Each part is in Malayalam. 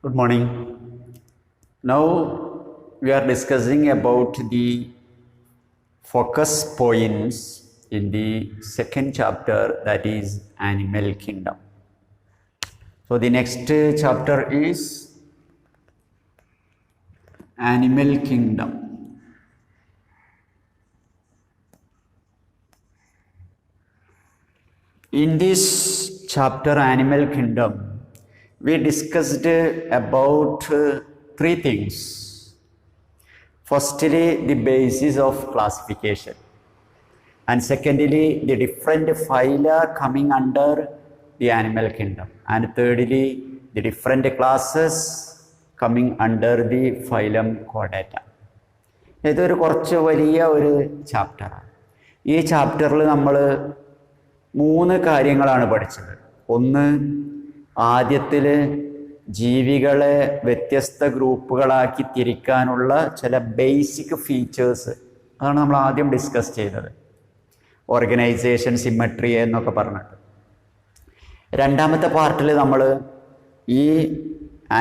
Good morning. Now we are discussing about the focus points in the second chapter, that is Animal Kingdom. So the next chapter is Animal Kingdom. In this chapter, Animal Kingdom, we discussed about three things. Firstly, the basis of classification, and secondly, the different phyla coming under the animal kingdom, and thirdly, the different classes coming under the phylum Chordata. ഇതൊരു കുറച്ച് വലിയ ഒരു ചാപ്റ്ററാണ്. ഈ ചാപ്റ്ററിൽ നമ്മൾ 3 കാര്യങ്ങളാണ് പഠിച്ചത്. ഒന്ന്, ആദ്യത്തിൽ ജീവികളെ വ്യത്യസ്ത ഗ്രൂപ്പുകളാക്കി തിരിക്കാനുള്ള ചില ബേസിക് ഫീച്ചേഴ്സ്, അതാണ് നമ്മൾ ആദ്യം ഡിസ്കസ് ചെയ്തത്. ഓർഗനൈസേഷൻ, സിമ്മട്രി എന്നൊക്കെ പറഞ്ഞിട്ട്. രണ്ടാമത്തെ പാർട്ടിൽ നമ്മൾ ഈ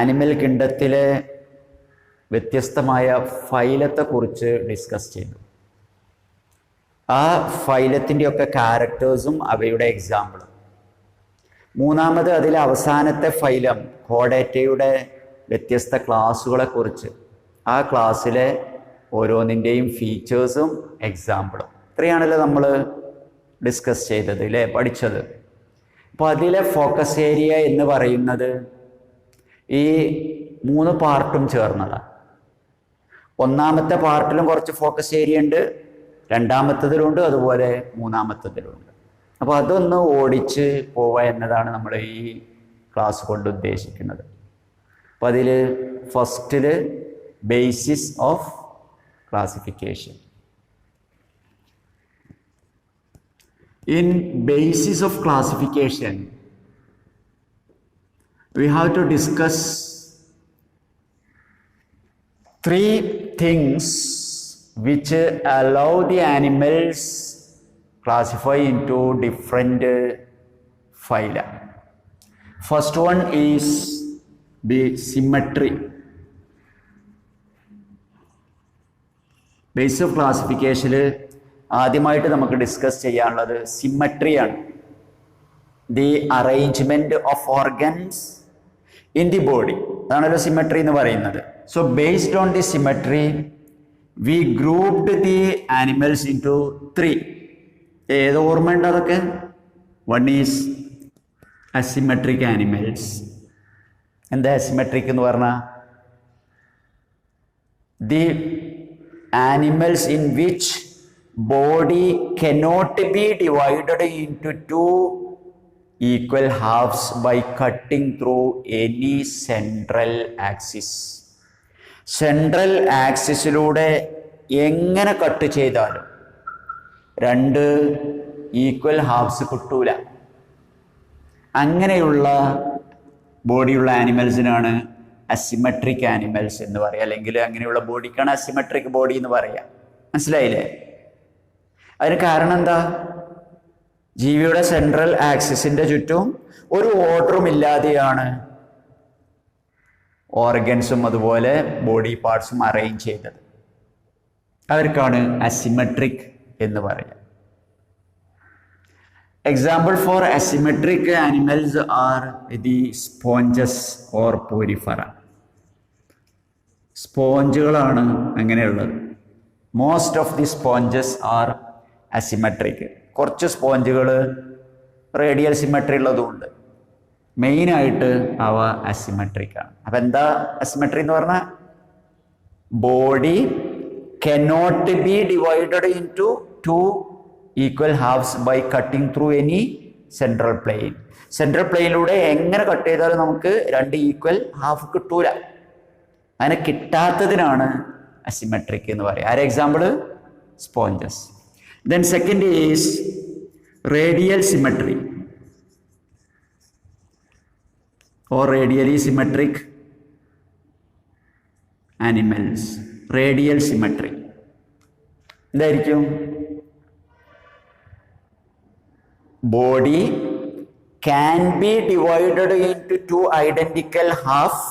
ആനിമൽ കിങ്ഡത്തിലെ വ്യത്യസ്തമായ ഫൈലത്തെക്കുറിച്ച് ഡിസ്കസ് ചെയ്തു. ആ ഫൈലത്തിൻ്റെയൊക്കെ ക്യാരക്ടേഴ്സും അവയുടെ എക്സാമ്പിളും. മൂന്നാമത്, അതിലെ അവസാനത്തെ ഫൈലം കോഡേറ്റയുടെ വ്യത്യസ്ത ക്ലാസ്സുകളെക്കുറിച്ച്, ആ ക്ലാസ്സിലെ ഓരോന്നിൻ്റെയും ഫീച്ചേഴ്സും എക്സാമ്പിളും. ഇത്രയാണല്ലോ നമ്മൾ ഡിസ്കസ് ചെയ്തത്, അല്ലേ, പഠിച്ചത്. അപ്പോൾ അതിലെ ഫോക്കസ് ഏരിയ എന്ന് പറയുന്നത് ഈ 3 പാർട്ടും ചേർന്നതാണ്. ഒന്നാമത്തെ പാർട്ടിലും കുറച്ച് ഫോക്കസ് ഏരിയ ഉണ്ട്, രണ്ടാമത്തതിലുണ്ട്, അതുപോലെ മൂന്നാമത്തതിലുണ്ട്. അപ്പോൾ അതൊന്ന് ഓടിച്ച് പോവുക എന്നതാണ് നമ്മൾ ഈ ക്ലാസ് കൊണ്ട് ഉദ്ദേശിക്കുന്നത്. അപ്പോൾ അതിൽ ഫസ്റ്റിൽ basis of classification. In basis of classification, we have to discuss 3 things which allow the animals classify into different phyla. First one is the symmetry. Basis of classification ആദ്യമായിട്ട് നമുക്ക് ഡിസ്കസ് ചെയ്യാനുള്ളത് സിമ്മട്രിയാണ്. The arrangement of organs in the body, അതാണല്ലോ സിമ്മട്രി എന്ന് പറയുന്നത്. So based on the symmetry we grouped the animals into 3. ഏത് ഓർമ്മയുണ്ട് അതൊക്കെ? One is asymmetric animals. എന്താ അസിമെട്രിക് എന്ന് പറഞ്ഞാൽ? The animals in which body cannot be divided into 2 equal halves by cutting through any central axis. Central ആക്സിസിലൂടെ എങ്ങനെ കട്ട് ചെയ്താലും 2 ഈക്വൽ ഹാഫ്സ് കിട്ടൂല. അങ്ങനെയുള്ള ബോഡിയുള്ള ആനിമൽസിനാണ് അസിമെട്രിക് ആനിമൽസ് എന്ന് പറയുക, അല്ലെങ്കിൽ അങ്ങനെയുള്ള ബോഡിക്കാണ് അസിമെട്രിക് ബോഡി എന്ന് പറയുക. മനസ്സിലായില്ലേ? അതിന് കാരണം എന്താ? ജീവിയുടെ സെൻട്രൽ ആക്സിസിൻ്റെ ചുറ്റും ഒരു ഓർഡറും ഇല്ലാതെയാണ് ഓർഗൻസും അതുപോലെ ബോഡി പാർട്സും അറേഞ്ച് ചെയ്തത്. അവർക്കാണ് അസിമെട്രിക് എന്ന് പറയുക. Example for asymmetric animals are the sponges or Porifera. സ്പോഞ്ചുകളാണ് അങ്ങനെയുള്ളത്. Most of the sponges are asymmetric. കുറച്ച് സ്പോഞ്ചുകൾ റേഡിയൽ സിമെട്രി ഉള്ളതുകൊണ്ട് മെയിനായിട്ട് അവ അസിമെട്രിക് ആണ്. അപ്പം എന്താ അസിമെട്രി എന്ന് പറഞ്ഞാൽ? Body cannot be divided into 2 equal halves by cutting through any central plane. Central പ്ലെയിനിലൂടെ എങ്ങനെ കട്ട് ചെയ്താലും നമുക്ക് 2 ഈക്വൽ ഹാഫ് കിട്ടൂല. അങ്ങനെ കിട്ടാത്തതിനാണ് അസിമെട്രിക് എന്ന് പറയുക. ആരെ example? Sponges. Then second is radial symmetry or radially symmetric animals. Radial symmetry എന്തായിരിക്കും? Body can be divided into two identical halves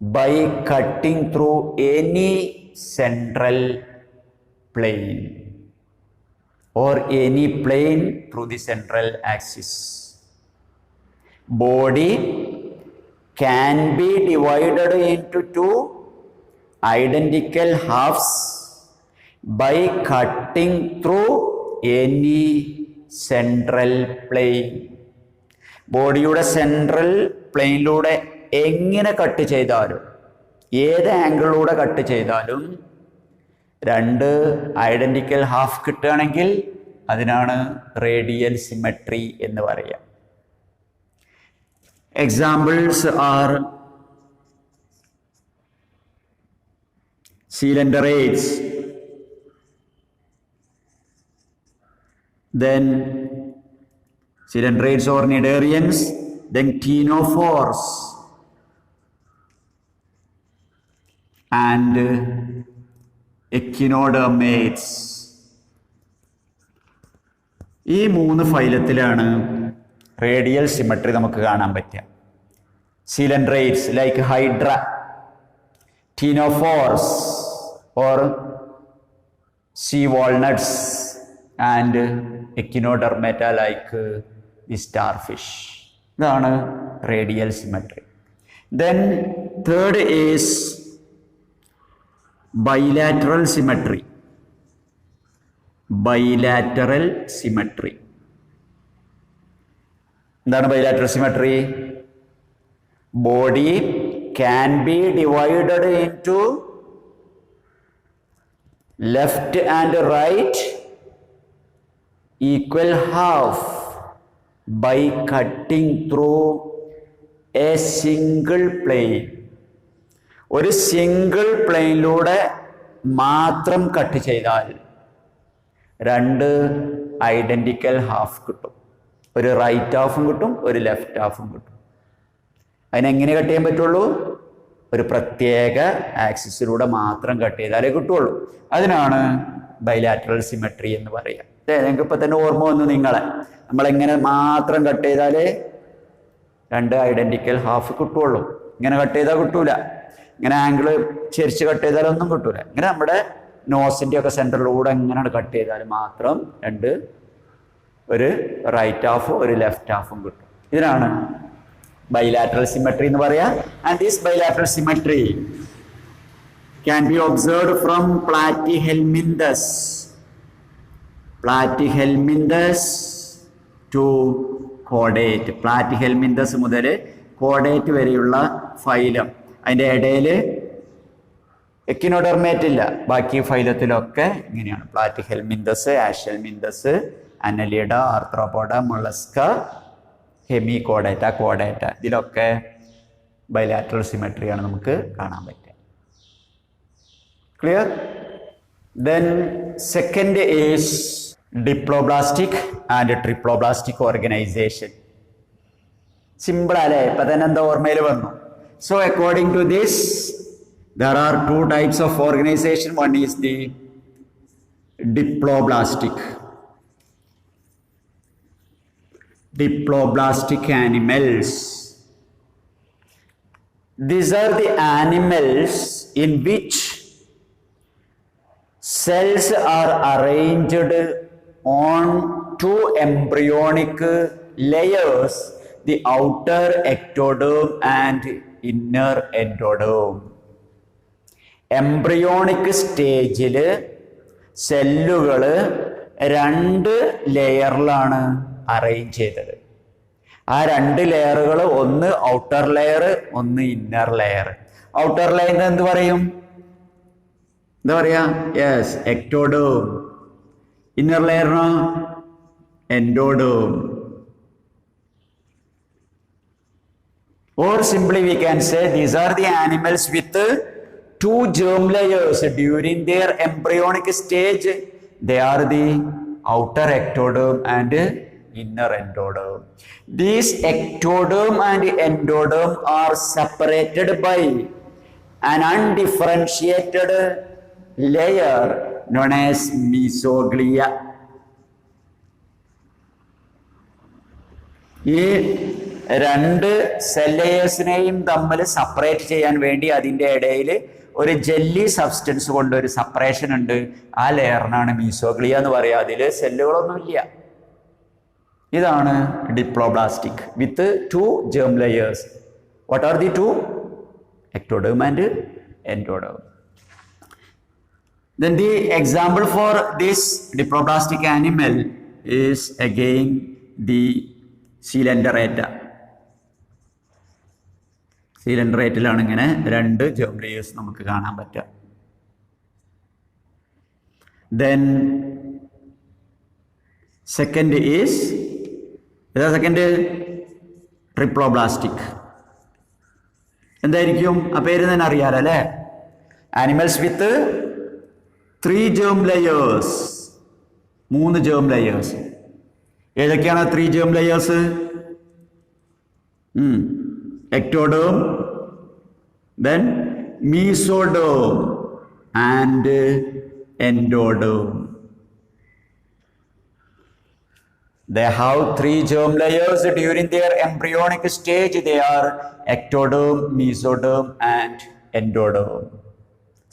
by cutting through any central plane or any plane through the central axis. Body can be divided into two identical halves by cutting through any central plane. ബോഡിയുടെ സെൻട്രൽ പ്ലെയിനിലൂടെ എങ്ങനെ കട്ട് ചെയ്താലും, ഏത് ആംഗിളിലൂടെ കട്ട് ചെയ്താലും രണ്ട് ഐഡന്റിക്കൽ ഹാഫ് കിട്ടുകയാണെങ്കിൽ അതിനാണ് റേഡിയൽ സിമെട്രി എന്ന് പറയുക. Examples R coelenterids, then coelenterids or cnidarians, then ctenophores and echinodermates. ഈ മൂന്ന് ഫൈലത്തിലാണ് റേഡിയൽ സിമെട്രി നമുക്ക് കാണാൻ പറ്റുക. coelenterids like hydra, ctenophores or sea walnuts and echinodermata like the starfish. ഇതാണ് radial symmetry. Then third is bilateral symmetry. Bilateral symmetry. എന്താണ് bilateral symmetry? Body can be divided into left and right equal half by cutting through a single plane. ഒരു സിംഗിൾ പ്ലെയിനിലൂടെ മാത്രം കട്ട് ചെയ്താൽ രണ്ട് ഐഡന്റിക്കൽ ഹാഫ് കിട്ടും. ഒരു റൈറ്റ് ഹാഫും കിട്ടും, ഒരു ലെഫ്റ്റ് ഹാഫും കിട്ടും. അതിനെങ്ങനെ കട്ട് ചെയ്യാൻ പറ്റുള്ളൂ? ഒരു പ്രത്യേക ആക്സിസിലൂടെ മാത്രം കട്ട് ചെയ്താലേ കിട്ടുള്ളൂ. അതിനാണ് ബൈലാറ്ററൽ സിമെട്രി എന്ന് പറയുക. നിങ്ങൾക്ക് ഇപ്പം തന്നെ ഓർമ്മ വന്നു നിങ്ങളെ, നമ്മളെങ്ങനെ മാത്രം കട്ട് ചെയ്താലേ രണ്ട് ഐഡന്റിക്കൽ ഹാഫ് കിട്ടുള്ളൂ. ഇങ്ങനെ കട്ട് ചെയ്താൽ കിട്ടൂല, ഇങ്ങനെ ആംഗിള് ചെരിച്ച് കട്ട് ചെയ്താലൊന്നും കിട്ടൂല. ഇങ്ങനെ നമ്മുടെ നോസിൻ്റെ ഒക്കെ സെൻറ്ററിലൂടെ എങ്ങനെയാണ് കട്ട് ചെയ്താൽ മാത്രം ഒരു റൈറ്റ് ഹാഫും ഒരു ലെഫ്റ്റ് ഹാഫും കിട്ടും. ഇതിനാണ് bilateral symmetry എന്ന് പറയാ. And this bilateral symmetry can be observed from platyhelminthes to chordate. platyhelminthes മുതൽ chordate വരെയുള്ള ഫൈലം, അതിൻ്റെ ഇടയിൽ എക്കിനോഡെർമേറ്റ് ഇല്ല. ബാക്കി ഫൈലത്തിലൊക്കെ ഇങ്ങനെയാണ്. Platyhelminthes, aschelminthes, annelida, arthropoda, mollusca, hemichordata, കോഡേറ്റ, ഇതിലൊക്കെ ബൈലാറ്ററൽ സിമെട്രിയാണ് നമുക്ക് കാണാൻ പറ്റുക. Clear? Then second is diploblastic and triploblastic organisation. Simple അല്ലേ? ഇപ്പം തന്നെ എന്താ ഓർമ്മയിൽ വന്നു. So according to this there are two types of organization. One is the diploblastic animals. These are the animals in which cells are arranged on two embryonic layers, the outer ectoderm and inner endoderm. Embryonic സ്റ്റേജിൽ സെല്ലുകൾ രണ്ട് ലെയറിലാണ് അറേഞ്ച് ചെയ്തത്. ആ രണ്ട് ലെയറുകൾ, ഒന്ന് ഔട്ടർ ലെയർ, ഒന്ന് ഇന്നർ ലെയർ. ഔട്ടർ ലെയറിന് എന്ത് പറയും? എന്താ പറയാ? Yes, ectoderm. ഇന്നർ ലെയറിനോ? Endoderm. Or simply we can say these are the animals with two germ layers during their embryonic stage. They are the outer ectoderm and inner endoderm. These ectoderm and endoderm are separated by an undifferentiated layer known as mesoglea. രണ്ട് സെൽ ലെയേഴ്സിനെയും തമ്മിൽ സെപ്പറേറ്റ് ചെയ്യാൻ വേണ്ടി അതിൻ്റെ ഇടയിൽ ഒരു ജെല്ലി സബ്സ്റ്റൻസ് കൊണ്ട് ഒരു സെപ്പറേഷൻ ഉണ്ട്. ആ ലെയറിനാണ് മീസോഗ്ലിയ എന്ന് പറയുക. അതിൽ സെല്ലുകളൊന്നുമില്ല. ഇതാണ് diploblastic with 2 germ layers. What are the 2? Ectoderm and endoderm. Then the example for this diploblastic animal is again the Coelenterata. Coelenteratiലാണ് ഇങ്ങനെ 2 germ layers നമുക്ക് കാണാൻ പറ്റുക. Then second is triploblastic. എന്തായിരിക്കും? ആ പേര് തന്നെ അറിയാലോ അല്ലേ? ആനിമൽസ് വിത്ത് 3 germ layers. 3 germ layers. ഏതൊക്കെയാണ് 3 germ layers? Ectoderm, then mesoderm and endoderm. They have 3 germ layers during their embryonic stage. They are ectoderm, mesoderm and endoderm.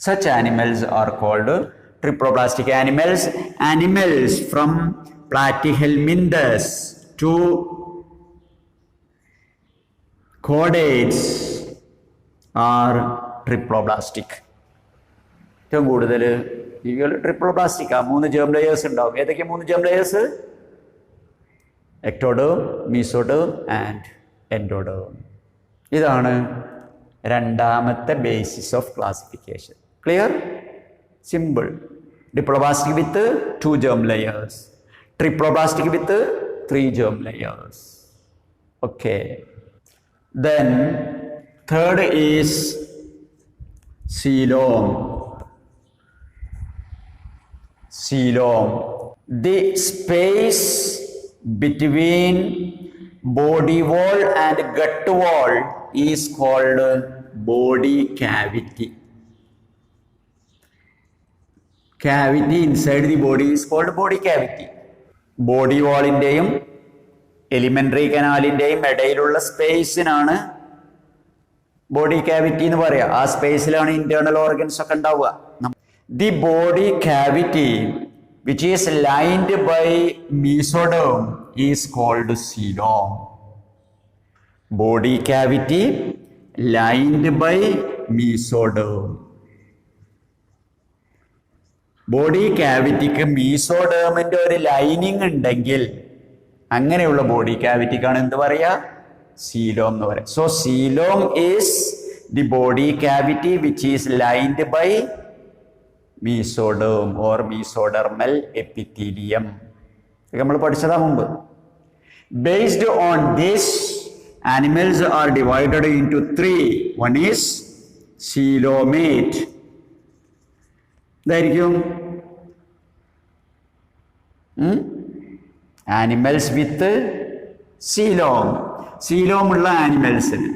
Such animals are called triploblastic animals. Animals from Platyhelminthes to chordates are triploblastic. ഏറ്റവും കൂടുതൽ ജീവികൾ ട്രിപ്ലോബ്ലാസ്റ്റിക്. 3 germ layers ഉണ്ടാവും. ഏതൊക്കെ 3 germ layers? Ectoderm, mesoderm and endoderm. ഇതാണ് രണ്ടാമത്തെ basis of classification. Clear? Simple. Diploblastic with 2 germ layers. Triploblastic with 3 germ layers. Okay. Then third is coelom. Coelom. The space between body wall and gut wall is called body cavity. Cavity inside the body is called body cavity. Body വാളിൻ്റെയും എലിമെൻ്ററി കനാലിൻ്റെയും ഇടയിലുള്ള സ്പേസിനാണ് ബോഡി കാവിറ്റി എന്ന് പറയുക. ആ സ്പേസിലാണ് ഇന്റേണൽ ഓർഗൻസ് ഒക്കെ ഉണ്ടാവുക. The body cavity which is lined by mesoderm is called coelom. Body cavity lined by mesoderm. Body കാവിറ്റിക്ക് മീസോഡേമിന്റെ ഒരു ലൈനിങ് ഉണ്ടെങ്കിൽ അങ്ങനെയുള്ള ബോഡി കാവിറ്റിക്കാണ് എന്ത് പറയാ? coelom എന്ന് പറയാം. So coelom is the body cavity which is lined by mesoderm or mesodermal epithelium. നമ്മൾ പഠിച്ചതാ മുമ്പ്. Based on this, animals are divided into 3. One is coelomate. ഇതായിരിക്കും ആനിമൽസ് വിത്ത് coelom. coelom ഉള്ള ആനിമൽസിന്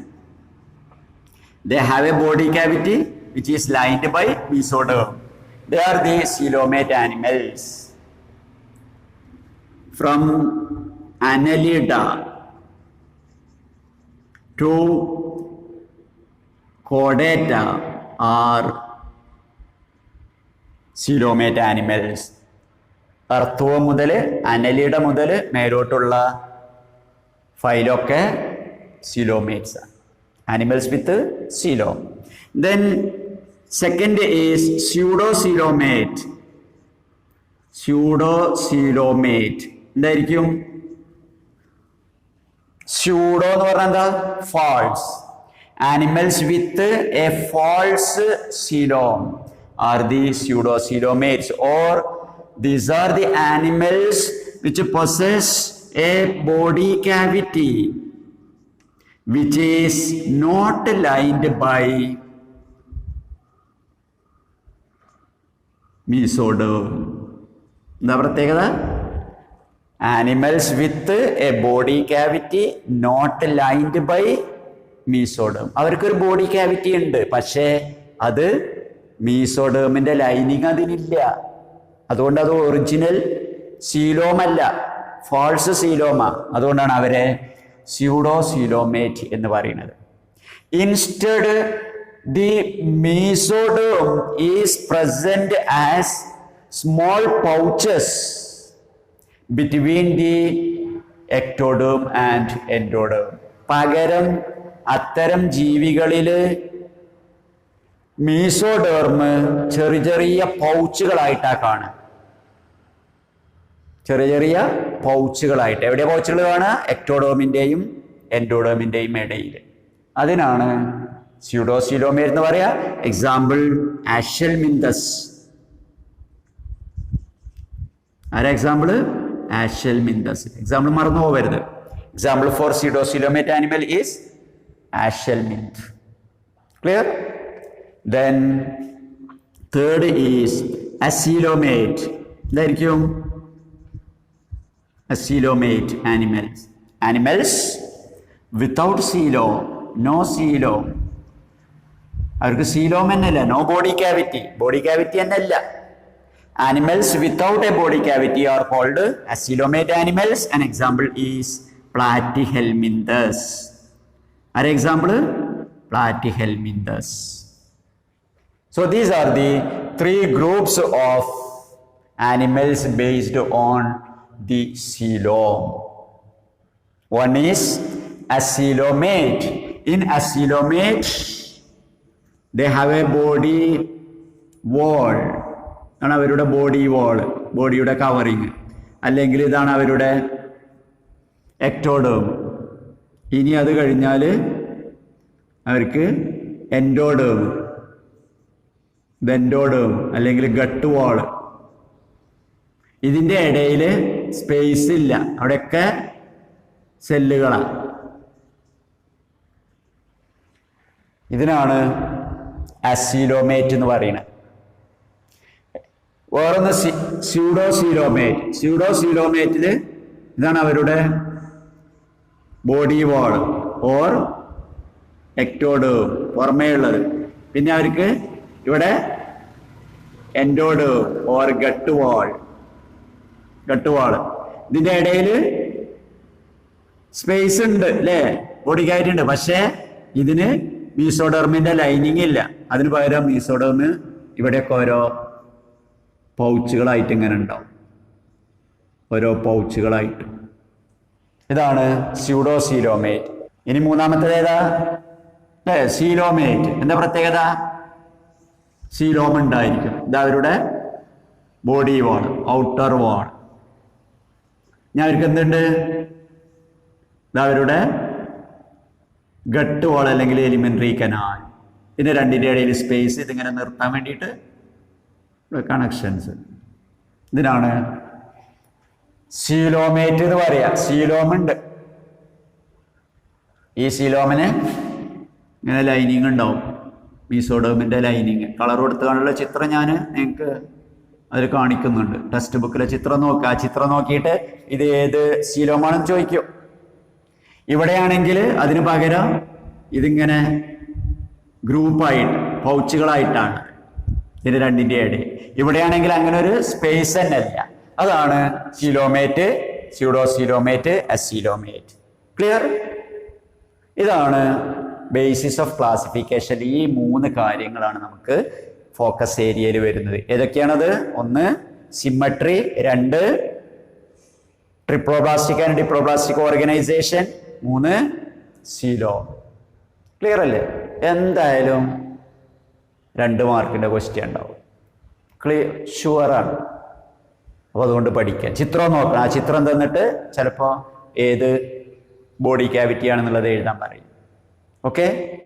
they have a body cavity which is lined by mesoderm. They are the coelomate animals. From Annelida to Chordata are coelomate animals. അർത്തുവ മുതൽ അനലിഡ മുതൽ മേലോട്ടുള്ള ഫൈലൊക്കെ coelomates ആണ്. Animals with coelom. Then second is pseudocoelomate. Pseudocoelomate എന്തായിരിക്കും? Pseudo എന്ന് പറഞ്ഞാൽ എന്താ? False. Animals with a false coelom are the pseudocoelomates, or these are the animals which possess a body cavity which is not lined by mesoderm. എന്താ പ്രത്യേകത? Animals with a body cavity not lined by mesoderm. അവർക്കൊരു ബോഡി കാവിറ്റി ഉണ്ട്, പക്ഷേ അത് മീസോഡേമിന്റെ ലൈനിങ് അതിനില്ല. അതുകൊണ്ട് അത് ഒറിജിനൽ സീലോമല്ല, ഫാൾസ് സീലോമ. അതുകൊണ്ടാണ് അവരെ സ്യൂഡോസീലോമേറ്റ് എന്ന് പറയുന്നത്. Instead the mesoderm is present as small pouches between the ectoderm and endoderm. പകരം അത്തരം ജീവികളിൽ മീസോഡേർമ് ചെറിയ ചെറിയ പൗച്ചുകളായിട്ടാണ് കാണുക. ചെറിയ ചെറിയ പൗച്ചുകളായിട്ട്. എവിടെ പൗച്ചുകൾ കാണുക? എക്ടോഡേമിൻ്റെയും എൻഡോഡേമിൻ്റെയും ഇടയിൽ. അതിനാണ് സ്യൂഡോസീലോമേറ്റ് എന്ന് പറയാ. Example Aschelminthes. ആരാ എക്സാമ്പിള്? ആഷൽമിന്തസ്. എക്സാമ്പിൾ മറന്നു പോകരുത്. Example for pseudocoelomate animal is aschelminth. Clear? Then third is acylomate. എന്തായിരിക്കും? acylomate animals. Animals without coelom, no coelom. അവർക്ക് സീലോം എന്നല്ല, no body cavity. Body cavity എന്നല്ല. Animals without a body cavity are called acylomate animals. An example is Platyhelminthes. An example? Platyhelminthes. So these are the three groups of animals based on the coelom. One is acylomate. In acylomate, they have a body wall. ആണ് അവരുടെ ബോഡി വാൾ, ബോഡിയുടെ കവറിങ്. അല്ലെങ്കിൽ ഇതാണ് അവരുടെ എക്ടോഡേം. ഇനി അത് കഴിഞ്ഞാൽ അവർക്ക് എൻഡോഡേം, ബെൻഡോഡേം അല്ലെങ്കിൽ ഗട്ട് വാൾ. ഇതിൻ്റെ ഇടയിൽ സ്പേസ് ഇല്ല, അവിടെയൊക്കെ സെല്ലുകളാണ്. ഇതിനാണ് അസീലോമേറ്റ് എന്ന് പറയുന്നത്. വേറൊന്ന് സ്യൂഡോസീലോമേറ്റ്. സ്യൂഡോസീലോമേറ്റിൽ ഇതാണ് അവരുടെ ബോഡി വാൾ ഓർ എക്ടോഡേം, പുറമേയുള്ളത്. പിന്നെ അവർക്ക് ഇവിടെ എൻഡോഡേം ഓർ ഗട്ട് വാൾ. ഇതിൻ്റെ ഇടയിൽ സ്പേസ് ഉണ്ട് അല്ലേ, ബോഡി ക്യാവിറ്റി ഉണ്ട്. പക്ഷേ ഇതിന് മീസോഡെർമിന്റെ ലൈനിങ് ഇല്ല. അതിന് പകരം മീസോഡെർമ് ഇവിടെയൊക്കെ ഓരോ പൗച്ചുകളായിട്ട് ഇങ്ങനെ ഉണ്ടാവും, ഓരോ പൗച്ചുകളായിട്ട്. ഇതാണ് സ്യൂഡോസീലോമേറ്റ്. ഇനി മൂന്നാമത്തേത് ഏതാ? അല്ലേ, സീലോമേറ്റ്. എന്താ പ്രത്യേകത? സീലോം ഉണ്ടായിരിക്കും. ഇത് അവരുടെ ബോഡി വാൾ, ഔട്ടർ വാൾ. ഞാൻ അവർക്ക് എന്തുണ്ട്? ഇത് അവരുടെ ഗട്ട് വാൾ അല്ലെങ്കിൽ എലിമെന്ററി കനാൽ. ഇതിന് രണ്ടിൻ്റെ ഇടയിൽ സ്പേസ്, ഇതിങ്ങനെ നിർത്താൻ വേണ്ടിയിട്ട് കണക്ഷൻസ്. ഇതിനാണ് സീലോമേറ്റ് എന്ന് പറയാ. സീലോം ഉണ്ട്. ഈ സീലോമിന് ഇങ്ങനെ ലൈനിങ് ഉണ്ടാവും, മീസോഡേമിന്റെ ലൈനിങ്. കളർ കൊടുത്തുകൊണ്ടുള്ള ചിത്രം ഞാൻ നിങ്ങൾക്ക് അതിൽ കാണിക്കുന്നുണ്ട്. ടെക്സ്റ്റ് ബുക്കിലെ ചിത്രം നോക്കുക. ആ ചിത്രം നോക്കിയിട്ട് ഇത് ഏത് സീലോമാണെന്ന് ചോദിക്കും. ഇവിടെയാണെങ്കിൽ അതിന് പകരം ഇതിങ്ങനെ ഗ്രൂപ്പായിട്ട് പൗച്ചുകളായിട്ടാണ് ഇതിന് രണ്ടിൻ്റെ ഇടയിൽ. ഇവിടെയാണെങ്കിൽ അങ്ങനെ ഒരു സ്പേസ് തന്നെ അല്ല. അതാണ് സീലോമേറ്റ്, സ്യൂഡോസീലോമേറ്റ്, അസീലോമേറ്റ്. ക്ലിയർ? ഇതാണ് ബേസിസ് ഓഫ് ക്ലാസിഫിക്കേഷൻ. ഈ മൂന്ന് കാര്യങ്ങളാണ് നമുക്ക് ഫോക്കസ് ഏരിയയിൽ വരുന്നത്. ഏതൊക്കെയാണത്? ഒന്ന് സിമ്മട്രി, രണ്ട് ട്രിപ്ലോബ്ലാസ്റ്റിക് ആൻഡ് ഡിപ്ലോബ്ലാസ്റ്റിക് ഓർഗനൈസേഷൻ, മൂന്ന് സീലോം. ക്ലിയർ അല്ലേ? എന്തായാലും 2 മാർക്കിന്റെ ക്വസ്റ്റ്യൻ ഉണ്ടാവും. ഷുവറാണ്. അപ്പോൾ അതുകൊണ്ട് പഠിക്കുക. ചിത്രം നോക്കണം. ആ ചിത്രം തന്നിട്ട് ചിലപ്പോൾ ഏത് ബോഡി ക്യാവിറ്റി ആണെന്നുള്ളത് എഴുതാൻ പറയും. ഓക്കെ.